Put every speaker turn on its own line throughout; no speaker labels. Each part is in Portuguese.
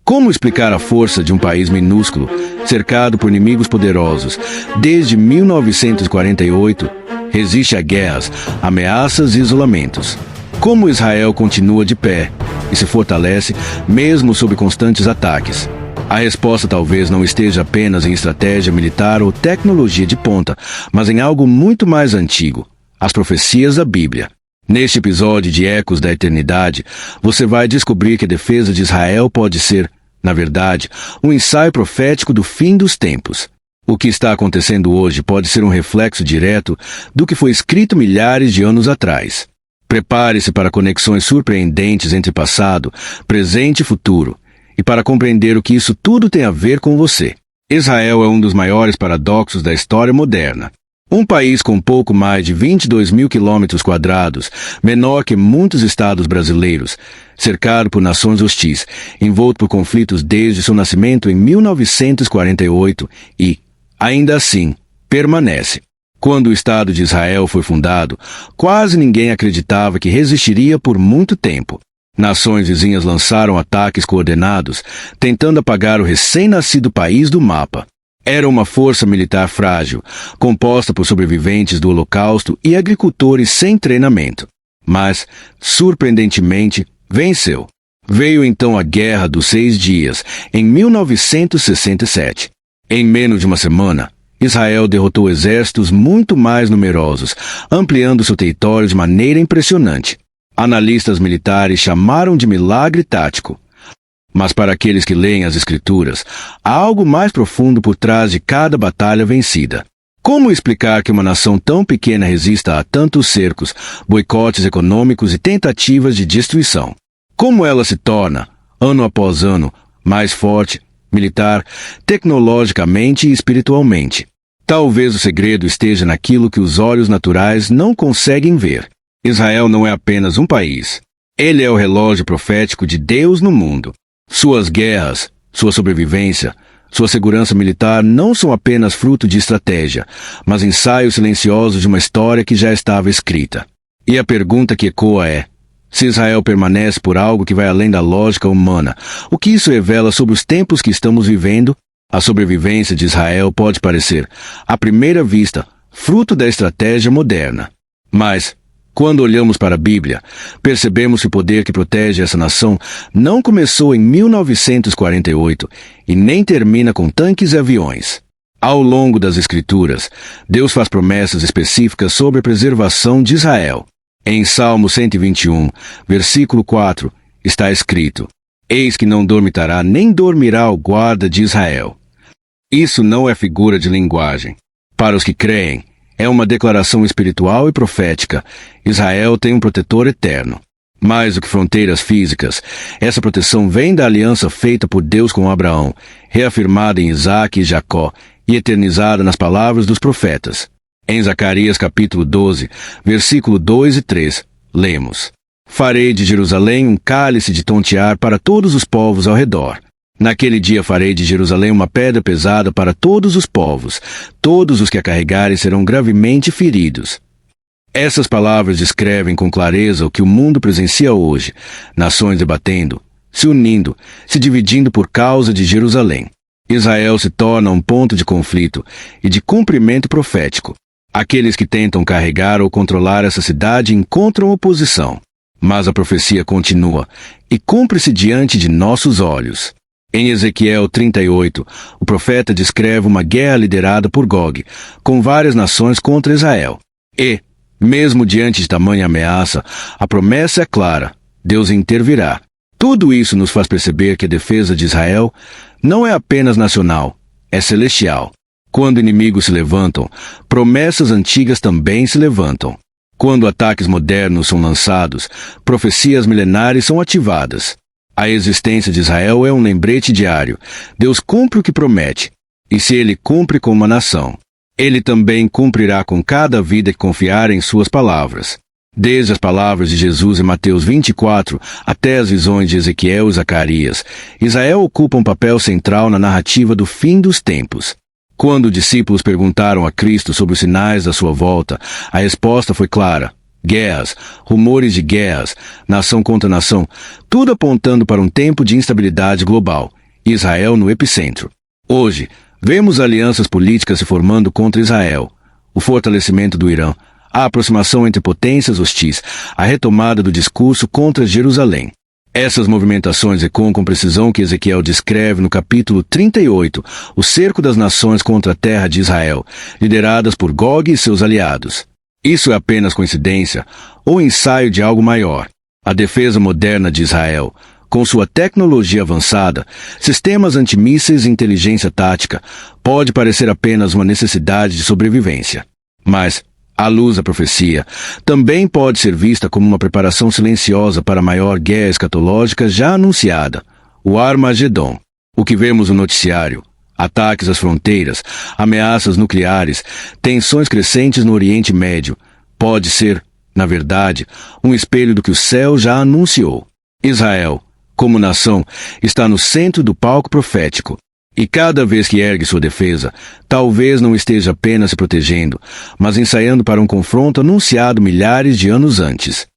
Como explicar a força de um país minúsculo, cercado por inimigos poderosos, desde 1948, resiste a guerras, ameaças e isolamentos? Como Israel continua de pé e se fortalece mesmo sob constantes ataques? A resposta talvez não esteja apenas em estratégia militar ou tecnologia de ponta, mas em algo muito mais antigo: as profecias da Bíblia. Neste episódio de Ecos da Eternidade, você vai descobrir que a defesa de Israel pode ser, na verdade, um ensaio profético do fim dos tempos. O que está acontecendo hoje pode ser um reflexo direto do que foi escrito milhares de anos atrás. Prepare-se para conexões surpreendentes entre passado, presente e futuro, e para compreender o que isso tudo tem a ver com você. Israel é um dos maiores paradoxos da história moderna. Um país com pouco mais de 22 mil quilômetros quadrados, menor que muitos estados brasileiros, cercado por nações hostis, envolto por conflitos desde seu nascimento em 1948 e, ainda assim, permanece. Quando o Estado de Israel foi fundado, quase ninguém acreditava que resistiria por muito tempo. Nações vizinhas lançaram ataques coordenados, tentando apagar o recém-nascido país do mapa. Era uma força militar frágil, composta por sobreviventes do Holocausto e agricultores sem treinamento. Mas, surpreendentemente, venceu. Veio então a Guerra dos 6 Dias, em 1967. Em menos de uma semana, Israel derrotou exércitos muito mais numerosos, ampliando seu território de maneira impressionante. Analistas militares chamaram de milagre tático. Mas para aqueles que leem as Escrituras, há algo mais profundo por trás de cada batalha vencida. Como explicar que uma nação tão pequena resista a tantos cercos, boicotes econômicos e tentativas de destruição? Como ela se torna, ano após ano, mais forte, militar, tecnologicamente e espiritualmente? Talvez o segredo esteja naquilo que os olhos naturais não conseguem ver. Israel não é apenas um país. Ele é o relógio profético de Deus no mundo. Suas guerras, sua sobrevivência, sua segurança militar não são apenas fruto de estratégia, mas ensaios silenciosos de uma história que já estava escrita. E a pergunta que ecoa é: se Israel permanece por algo que vai além da lógica humana, o que isso revela sobre os tempos que estamos vivendo? A sobrevivência de Israel pode parecer, à primeira vista, fruto da estratégia moderna. Mas, quando olhamos para a Bíblia, percebemos que o poder que protege essa nação não começou em 1948 e nem termina com tanques e aviões. Ao longo das Escrituras, Deus faz promessas específicas sobre a preservação de Israel. Em Salmo 121, versículo 4, está escrito: Eis que não dormitará nem dormirá o guarda de Israel. Isso não é figura de linguagem. Para os que creem, é uma declaração espiritual e profética. Israel tem um protetor eterno. Mais do que fronteiras físicas, essa proteção vem da aliança feita por Deus com Abraão, reafirmada em Isaque e Jacó e eternizada nas palavras dos profetas. Em Zacarias capítulo 12, versículo 2 e 3, lemos: Farei de Jerusalém um cálice de tontear para todos os povos ao redor. Naquele dia farei de Jerusalém uma pedra pesada para todos os povos. Todos os que a carregarem serão gravemente feridos. Essas palavras descrevem com clareza o que o mundo presencia hoje: nações debatendo, se unindo, se dividindo por causa de Jerusalém. Israel se torna um ponto de conflito e de cumprimento profético. Aqueles que tentam carregar ou controlar essa cidade encontram oposição. Mas a profecia continua e cumpre-se diante de nossos olhos. Em Ezequiel 38, o profeta descreve uma guerra liderada por Gog, com várias nações contra Israel. E, mesmo diante de tamanha ameaça, a promessa é clara: Deus intervirá. Tudo isso nos faz perceber que a defesa de Israel não é apenas nacional, é celestial. Quando inimigos se levantam, promessas antigas também se levantam. Quando ataques modernos são lançados, profecias milenares são ativadas. A existência de Israel é um lembrete diário. Deus cumpre o que promete. E se ele cumpre com uma nação, ele também cumprirá com cada vida que confiar em suas palavras. Desde as palavras de Jesus em Mateus 24 até as visões de Ezequiel e Zacarias, Israel ocupa um papel central na narrativa do fim dos tempos. Quando os discípulos perguntaram a Cristo sobre os sinais da sua volta, a resposta foi clara: Guerras, rumores de guerras, nação contra nação, tudo apontando para um tempo de instabilidade global. Israel no epicentro. Hoje, vemos alianças políticas se formando contra Israel, o fortalecimento do Irã, a aproximação entre potências hostis, a retomada do discurso contra Jerusalém. Essas movimentações ecoam com precisão que Ezequiel descreve no capítulo 38, o cerco das nações contra a terra de Israel, lideradas por Gog e seus aliados. Isso é apenas coincidência ou ensaio de algo maior? A defesa moderna de Israel, com sua tecnologia avançada, sistemas antimísseis e inteligência tática, pode parecer apenas uma necessidade de sobrevivência. Mas, à luz da profecia, também pode ser vista como uma preparação silenciosa para a maior guerra escatológica já anunciada, o Armagedon. O que vemos no noticiário, ataques às fronteiras, ameaças nucleares, tensões crescentes no Oriente Médio, pode ser, na verdade, um espelho do que o céu já anunciou. Israel, como nação, está no centro do palco profético. E cada vez que ergue sua defesa, talvez não esteja apenas se protegendo, mas ensaiando para um confronto anunciado milhares de anos antes.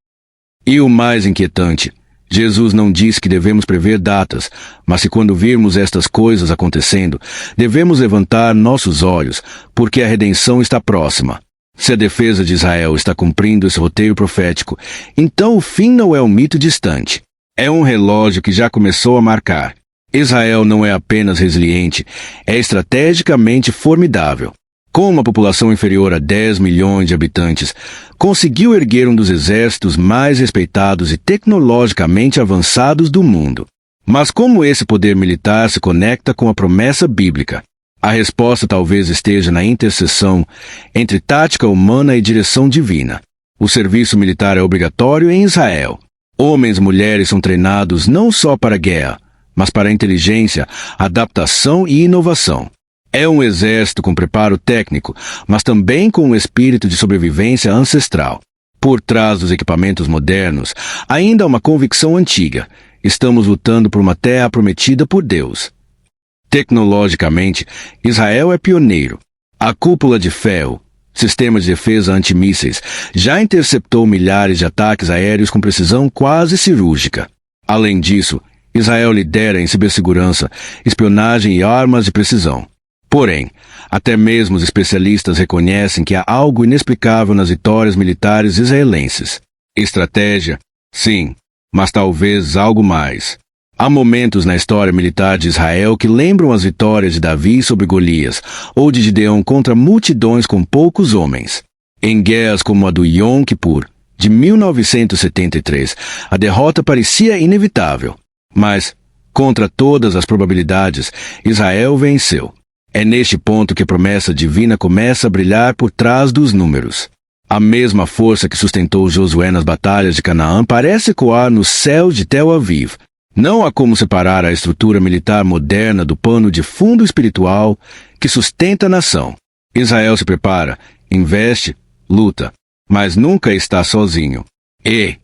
E o mais inquietante, Jesus não disse que devemos prever datas, mas que quando virmos estas coisas acontecendo, devemos levantar nossos olhos, porque a redenção está próxima. Se a defesa de Israel está cumprindo esse roteiro profético, então o fim não é um mito distante. É um relógio que já começou a marcar. Israel não é apenas resiliente, é estrategicamente formidável. Com uma população inferior a 10 milhões de habitantes, conseguiu erguer um dos exércitos mais respeitados e tecnologicamente avançados do mundo. Mas como esse poder militar se conecta com a promessa bíblica? A resposta talvez esteja na interseção entre tática humana e direção divina. O serviço militar é obrigatório em Israel. Homens e mulheres são treinados não só para a guerra, mas para a inteligência, adaptação e inovação. É um exército com preparo técnico, mas também com um espírito de sobrevivência ancestral. Por trás dos equipamentos modernos, ainda há uma convicção antiga. Estamos lutando por uma terra prometida por Deus. Tecnologicamente, Israel é pioneiro. A cúpula de ferro, sistema de defesa antimísseis, já interceptou milhares de ataques aéreos com precisão quase cirúrgica. Além disso, Israel lidera em cibersegurança, espionagem e armas de precisão. Porém, até mesmo os especialistas reconhecem que há algo inexplicável nas vitórias militares israelenses. Estratégia? Sim, mas talvez algo mais. Há momentos na história militar de Israel que lembram as vitórias de Davi sobre Golias, ou de Gideão contra multidões com poucos homens. Em guerras como a do Yom Kippur, de 1973, a derrota parecia inevitável. Mas, contra todas as probabilidades, Israel venceu. É neste ponto que a promessa divina começa a brilhar por trás dos números. A mesma força que sustentou Josué nas batalhas de Canaã parece ecoar nos céus de Tel Aviv. Não há como separar a estrutura militar moderna do pano de fundo espiritual que sustenta a nação. Israel se prepara, investe, luta, mas nunca está sozinho. E,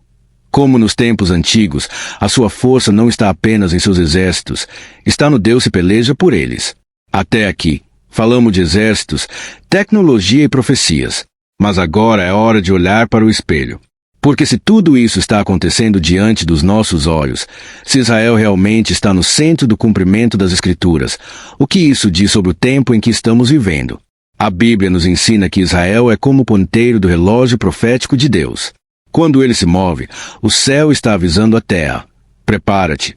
como nos tempos antigos, a sua força não está apenas em seus exércitos, está no Deus que peleja por eles. Até aqui, falamos de exércitos, tecnologia e profecias. Mas agora é hora de olhar para o espelho. Porque se tudo isso está acontecendo diante dos nossos olhos, se Israel realmente está no centro do cumprimento das Escrituras, o que isso diz sobre o tempo em que estamos vivendo? A Bíblia nos ensina que Israel é como o ponteiro do relógio profético de Deus. Quando ele se move, o céu está avisando a terra. Prepara-te.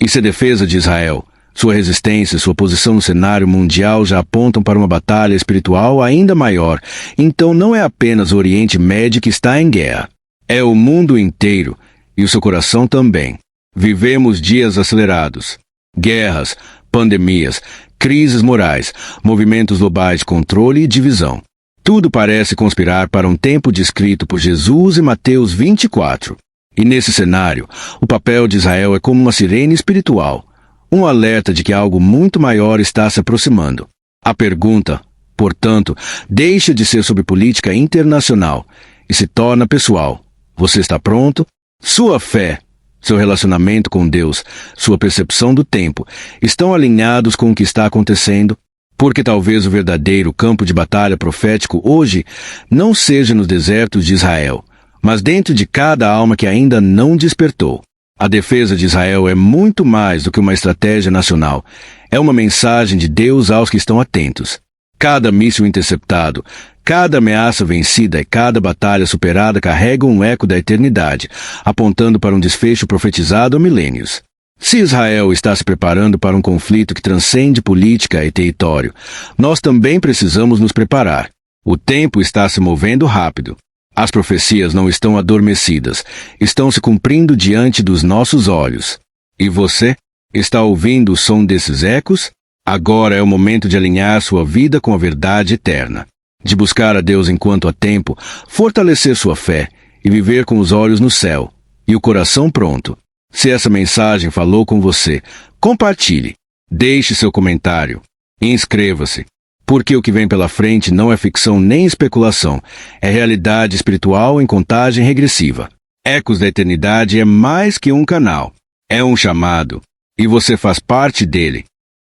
E se a defesa de Israel, sua resistência e sua posição no cenário mundial já apontam para uma batalha espiritual ainda maior, então não é apenas o Oriente Médio que está em guerra. É o mundo inteiro, e o seu coração também. Vivemos dias acelerados. Guerras, pandemias, crises morais, movimentos globais de controle e divisão. Tudo parece conspirar para um tempo descrito por Jesus em Mateus 24. E nesse cenário, o papel de Israel é como uma sirene espiritual, um alerta de que algo muito maior está se aproximando. A pergunta, portanto, deixa de ser sobre política internacional e se torna pessoal. Você está pronto? Sua fé, seu relacionamento com Deus, sua percepção do tempo, estão alinhados com o que está acontecendo? Porque talvez o verdadeiro campo de batalha profético hoje não seja nos desertos de Israel, mas dentro de cada alma que ainda não despertou. A defesa de Israel é muito mais do que uma estratégia nacional. É uma mensagem de Deus aos que estão atentos. Cada míssil interceptado, cada ameaça vencida e cada batalha superada carrega um eco da eternidade, apontando para um desfecho profetizado há milênios. Se Israel está se preparando para um conflito que transcende política e território, nós também precisamos nos preparar. O tempo está se movendo rápido. As profecias não estão adormecidas, estão se cumprindo diante dos nossos olhos. E você? Está ouvindo o som desses ecos? Agora é o momento de alinhar sua vida com a verdade eterna, de buscar a Deus enquanto há tempo, fortalecer sua fé e viver com os olhos no céu e o coração pronto. Se essa mensagem falou com você, compartilhe, deixe seu comentário e inscreva-se. Porque o que vem pela frente não é ficção nem especulação, é realidade espiritual em contagem regressiva. Ecos da Eternidade é mais que um canal, é um chamado, e você faz parte dele.